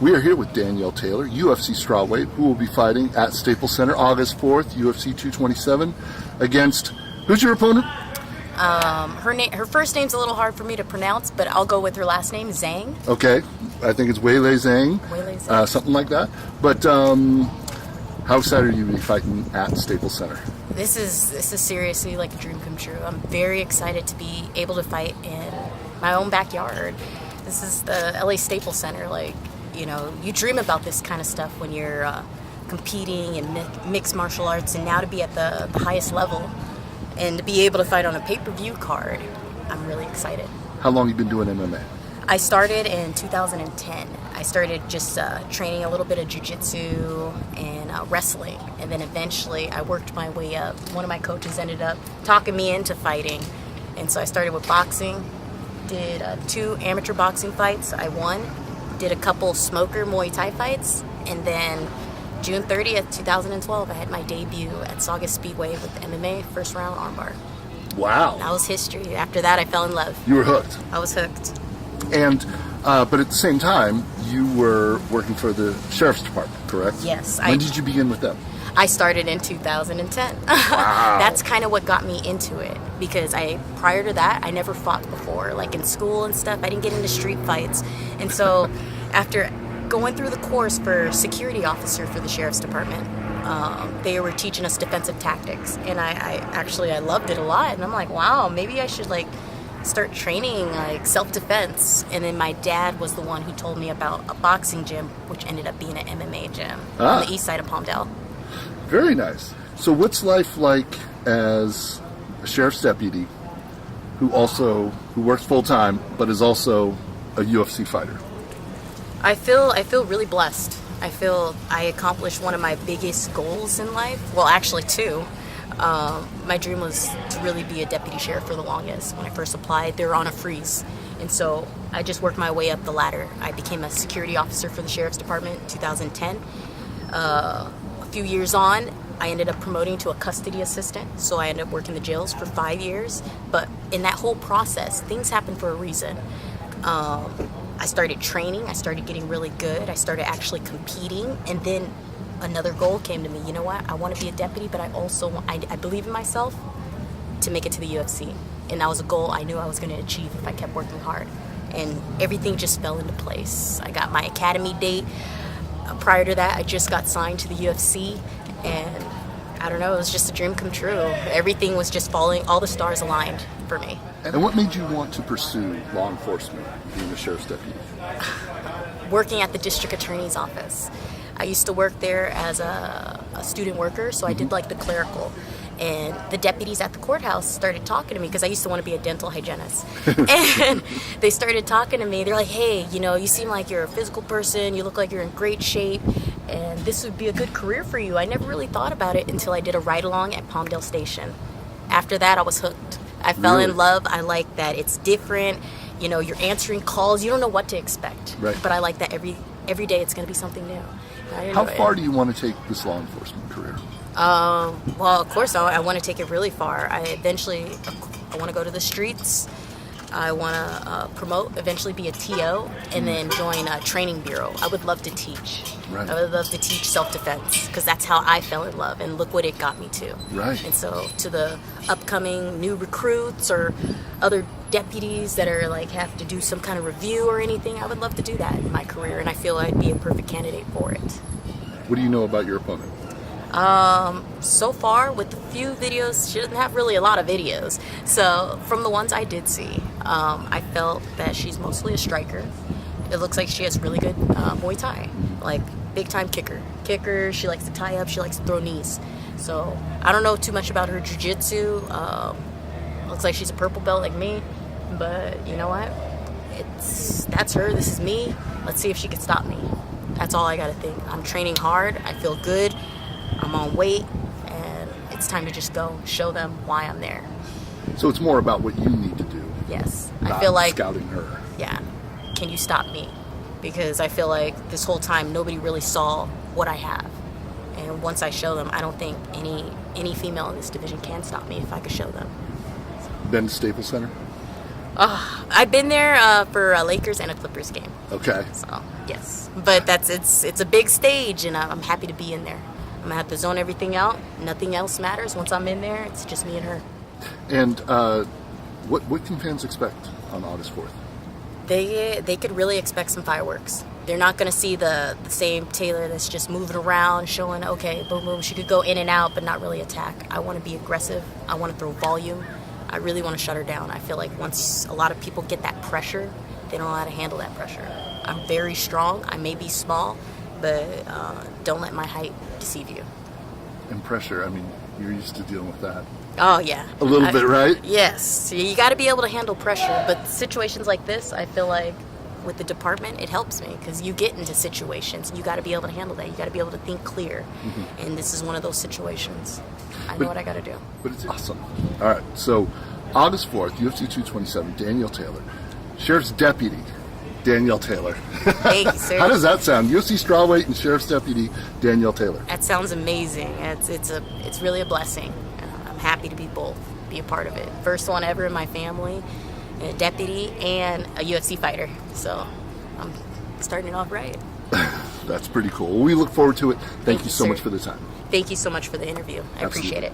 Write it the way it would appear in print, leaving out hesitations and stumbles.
We are here with Danielle Taylor, UFC strawweight, who will be fighting at Staples Center August 4th, UFC 227, against, who's your opponent? Her first name's a little hard for me to pronounce, but I'll go with her last name, Zhang. Okay, I think it's Weili Zhang, something like that. But how excited are you to be fighting at Staples Center? This is seriously like a dream come true. I'm very excited to be able to fight in my own backyard. This is the LA Staples Center. Like, you know, you dream about this kind of stuff when you're competing in mixed martial arts, and now to be at the highest level and to be able to fight on a pay-per-view card, I'm really excited. How long have you been doing MMA? I started in 2010. I started just training a little bit of jiu-jitsu and wrestling, and then eventually I worked my way up. One of my coaches ended up talking me into fighting, and so I started with boxing, did 2 amateur boxing fights. I won, did a couple smoker Muay Thai fights, and then June 30th, 2012, I had my debut at Saugus Speedway with MMA first round armbar. Wow. That was history. After that, I fell in love. You were hooked. I was hooked. And, but at the same time, you were working for the Sheriff's Department, correct? Yes. When did you begin with them? I started in 2010. Wow. That's kind of what got me into it, because prior to that, I never fought before. Like in school and stuff, I didn't get into street fights. And so after going through the course for security officer for the Sheriff's Department, they were teaching us defensive tactics. And I loved it a lot. And I'm like, wow, maybe I should start training self-defense. And then my dad was the one who told me about a boxing gym, which ended up being an MMA gym on the east side of Palmdale. Very nice. So what's life like as a sheriff's deputy who works full-time but is also a UFC fighter? I feel really blessed. I feel I accomplished one of my biggest goals in life. Well, actually 2. My dream was to really be a deputy sheriff for the longest. When I first applied, they were on a freeze. And so I just worked my way up the ladder. I became a security officer for the Sheriff's Department in 2010. A few years on, I ended up promoting to a custody assistant. So I ended up working the jails for 5 years. But in that whole process, things happen for a reason. I started training. I started getting really good. I started actually competing. And then another goal came to me. You know what? I want to be a deputy, but I believe in myself to make it to the UFC. And that was a goal I knew I was going to achieve if I kept working hard. And everything just fell into place. I got my academy date. Prior to that, I just got signed to the UFC. And I don't know, it was just a dream come true. Everything was just falling, all the stars aligned for me. And what made you want to pursue law enforcement, being a sheriff's deputy? Working at the district attorney's office. I used to work there as a student worker, so I did the clerical. And the deputies at the courthouse started talking to me, because I used to want to be a dental hygienist. And they started talking to me. They're like, hey, you seem like you're a physical person. You look like you're in great shape. And this would be a good career for you. I never really thought about it until I did a ride-along at Palmdale Station. After that, I was hooked. I fell in love. I like that it's different. You're answering calls. You don't know what to expect. Right. But I like that every day it's going to be something new. How far do you want to take this law enforcement career? Well, of course, I want to take it really far. I want to go to the streets. I want to eventually be a TO, and then join a training bureau. I would love to teach. Right. I would love to teach self-defense, because that's how I fell in love, and look what it got me to. Right. And so to the upcoming new recruits or other deputies that are have to do some kind of review or anything, I would love to do that in my career, and I feel I'd be a perfect candidate for it. What do you know about your opponent? So far, with the few videos, she doesn't have really a lot of videos. So from the ones I did see, I felt that she's mostly a striker. It looks like she has really good Muay Thai, big time kicker. She likes to tie up. She likes to throw knees. So I don't know too much about her jiu-jitsu. Looks like she's a purple belt like me, but you know what? That's her. This is me. Let's see if she can stop me. That's all I gotta think. I'm training hard. I feel good. I'm on weight, and it's time to just go show them why I'm there. So it's more about what you need to do. Yes. Not I feel like scouting her. Yeah. Can you stop me? Because I feel like this whole time nobody really saw what I have. And once I show them, I don't think any female in this division can stop me if I could show them. Been to Staples Center? I've been there for a Lakers and a Clippers game. Okay. So yes, but it's a big stage, and I'm happy to be in there. I'm gonna have to zone everything out. Nothing else matters once I'm in there. It's just me and her. And what can fans expect on August 4th? They could really expect some fireworks. They're not going to see the same Taylor that's just moving around, showing, okay, boom, boom. She could go in and out, but not really attack. I want to be aggressive. I want to throw volume. I really want to shut her down. I feel like once a lot of people get that pressure, they don't know how to handle that pressure. I'm very strong. I may be small, but don't let my height deceive you. And pressure, I mean, you're used to dealing with that. Oh, yeah. A little bit, right? Yes. You got to be able to handle pressure. But situations like this, I feel like with the department, it helps me because you get into situations. You got to be able to handle that. You got to be able to think clear. Mm-hmm. And this is one of those situations. I know what I got to do. But it's awesome. All right. So August 4th, UFC 227, Danielle Taylor. Sheriff's Deputy, Danielle Taylor. Thank you, sir. How does that sound? UFC strawweight and Sheriff's Deputy, Danielle Taylor. That sounds amazing. It's really a blessing. I'm happy to be both, be a part of it. First one ever in my family, a deputy and a UFC fighter. So I'm starting it off right. That's pretty cool. We look forward to it. Thank you so sir. much for the time. Thank you so much for the interview. I appreciate it.